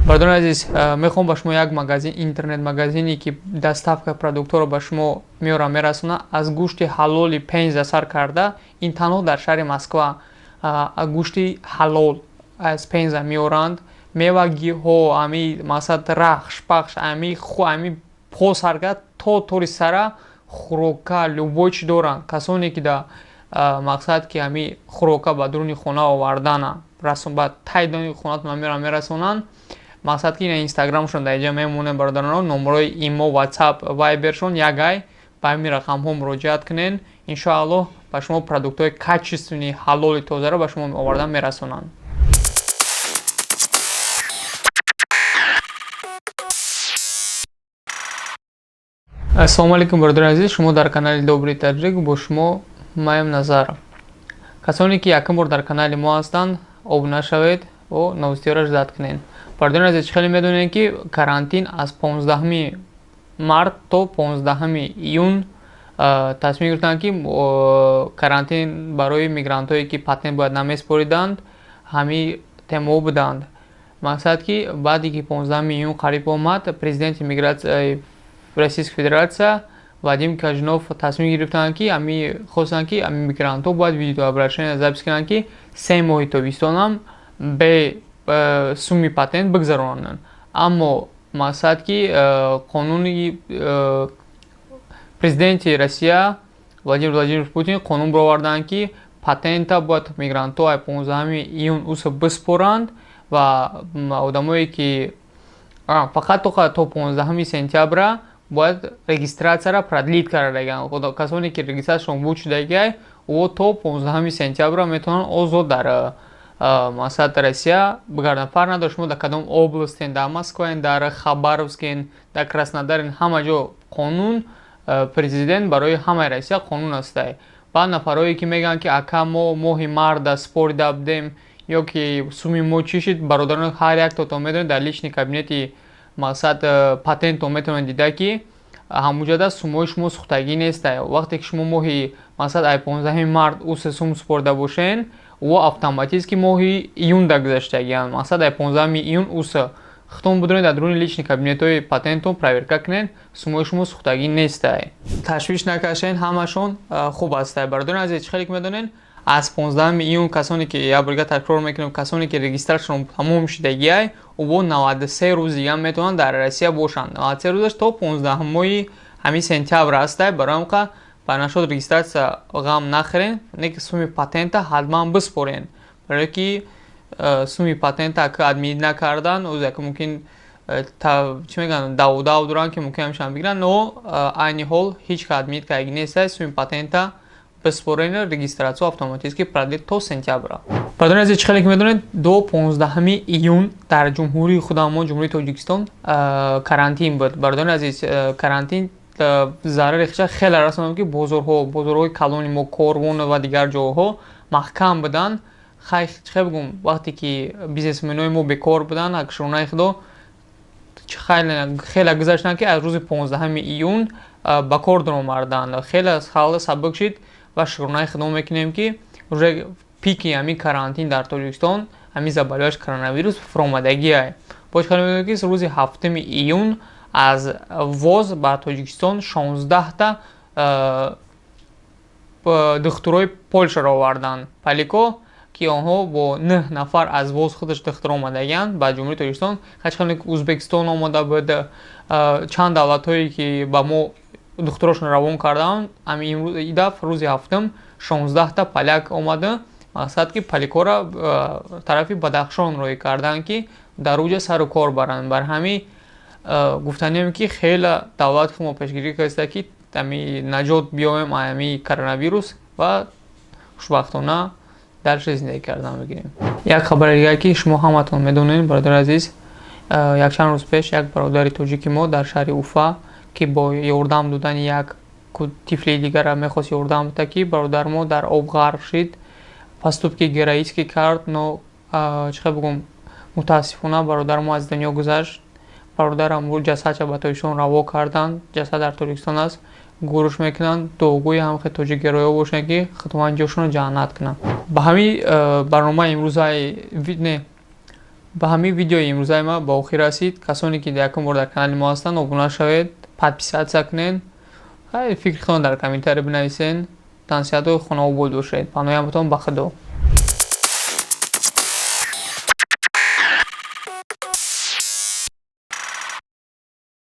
бардон азиз, мехоҳам ба шумо як магазин, интернет магазине ки доставка продуктҳоро ба шумо меорам мерасонад аз гӯшти ҳалоли пенза сар карда. Ин танҳо дар шаҳри Москва гӯшти ҳалол аз пенза меоранд. Мева гиҳо, ами масад рахш пахш, ами по саргад то тори сара хӯрока любой чӣ доранд. Касоне ки да мақсад ки ами хӯрока ба дуруни хона овардана ба таи дуруни хонатон мерасонанд. Мақсад ки ин инстаграмшон дар инҷа мемонем бародарон, номерои имо, ватсап, вайбершон ягай ба ҳамин рақамҳо муроҷиат кунен. Иншоаллоҳ ба шумо продуктҳои качественни ҳалоли тозаро ба шумо оварда мерасонанд. Ассалому алайкум бародари азиз, шумо дар канали Добрии Таҷик, бо шумо маем Назар. Касоне ки якум бор дар канали мо ҳастанд, обуна шавед ва новостиёраш зад кунед. Бародари азиз, хеле медонед ки карантин аз 15 март то 15 июн тасмим гирифтанд ки карантин барои мигрантҳое ки патент бояд намеспориданд ҳами темо буданд. Мақсад ки баъде ки 15 июн қариб омад, президенти мигратсияи Российской Федерация Вадим Кажинов тасмим гирифтанд ки хостанд ки мигрантҳо бояд видеообращение запис кунанд ки 3 моҳи тобистонам бе суми патент бигзаронанд. Аммо мақсад ки қонуни президенти Россия Владимир Владимирович Путин қонун бироварданд ки патента бояд мигрантҳо аз 15 июн уса биспоранд ва одамое ки фақат то 15 сентябра бояд регистратсияро продлит карда. Касоне ки регистратсияшон вуҷуд шудагиай о то 15 сентябра метавонанд озод дар масад Россия бигарданд. фарқ надорад шумо дар кадом областен, дар Москваен, дар Хабаровскен, дар Краснодарен, ҳама ҷо қонун президент барои ҳамаи Россия қонун астай. Баъд нафарҳое ки мегӯянд ки ака мо моҳи марда спорида будем ё ки суми мо чӣ шид, бародарон ҳар яктон медонед дар лични кабинети мақсад патентон метавонед дида ки ҳамуҷада сумои шумо сухтагӣ нестай. вақте ки шумо моҳи мақсад ай 15 март уса сум спорида бошен, ва автоматически моҳи июн да гузаштагианд. мақсад ай 15 июн уса хитон будонед дар дуруни лични кабинетҳои патентон проверка кунед, сумои шумо сухтагӣ нестай. ташвиш накашен, ҳамашон хуб астай. бародарон азиз, хеле медонед аз 15 июн касоне ки я бурга такрор мекунем, касоне ки регистрашон тамом шудагиай ва 93 рӯз дига метавонанд дар Россия бошанд. 93 рӯзаш то 15 моҳи ҳамин сентябр астай. барои ҳамқа ба нашод регистратсия ғам нахӯрен, не ки суми патента ҳатман биспорен. барое ки суми патента ака адмит накардан оз яка мумкин чӣ мегӯянд даву доранд ки мумкин ҳамишан бигиранд, но айни ҳол ҳеҷ ка адмит кардаги нестай. суми патента биспорен, регистратсия автоматически продлит то сентябра. бародари азиз, хеле ки медонед до 15 июн дар ҷумҳурии худамо, ҷумҳурии Тоҷикистон карантин буд. бародари азиз, карантин зарари хиша хеле расонад ки бозорҳои калони мо, корвон ва дигар ҷойҳо маҳкам буданд. чӣ бигӯм, вақте ки бизнесменои мо бекор буданд, акшуронаи худо хеле гузаштанд ки аз рӯзи 15 июн ба кор даромаданд. хеле хала сабук шид ва шукрона худо мекунем ки уже пики ҳамин карантин дар Тоҷикистон, ҳамин заболеваниаш коронавирус фуромадагиай. бош хеле медонед ки рӯзи 7 июн аз воз ба Тоҷикистон 16 духтурои Полшаро оварданд. палико ки онҳо бо 9 нафар аз воз худаш духтур омадагианд ба ҷумҳурии Тоҷикистон. хачхеле Узбекистон омада буд, чанд давлатҳое ки ба мо духтурошон равон кардаанд. ҳамин идаф рӯзи 7 16 поляк омада. мақсад ки паликора тарафи Бадахшон роӣ карданд ки дар уҷа сару кор баранд. бар ҳамин гуфтанем ки хеле давлати худ мо пешгирӣ карда ки наҷот биёем ҳамин коронавирус ва хушбахтона дарши зиндагӣ кардан бигирем. як хабари дига ки шумо ҳаматон медонед, бародари азиз, якчанд рӯз пеш як бародари тоҷики мо дар шаҳри Уфа ки бо ёрдам додани як тифли дигара мехост ёрдам бида ки бародар мо дар об ғарқ шид, поступки героически кард, но чӣ бигӯм, мутаассифона бародар мо аз дунё гузашт. бародарам ҷасадша ба Тоҷикистон раво карданд. ҷасад дар Тоҷикистон аст, гӯриш мекунанд, дуогӯи ҳамхе тоҷикгероё бошанд ки худованд ҷошонро ҷаҳанат кунанд. ба ҳамин барномаи имрӯзаи ба ҳамин видеои имрӯзаи ма ба охир расид. Касоне ки якум бор дар канали мо ҳастанд, обуна шавед, подписатсия кунед, фикри худтон дар комментария бинависен, тансиҳату хонавобод бошед. Паноҳи ҳаматон ба худо.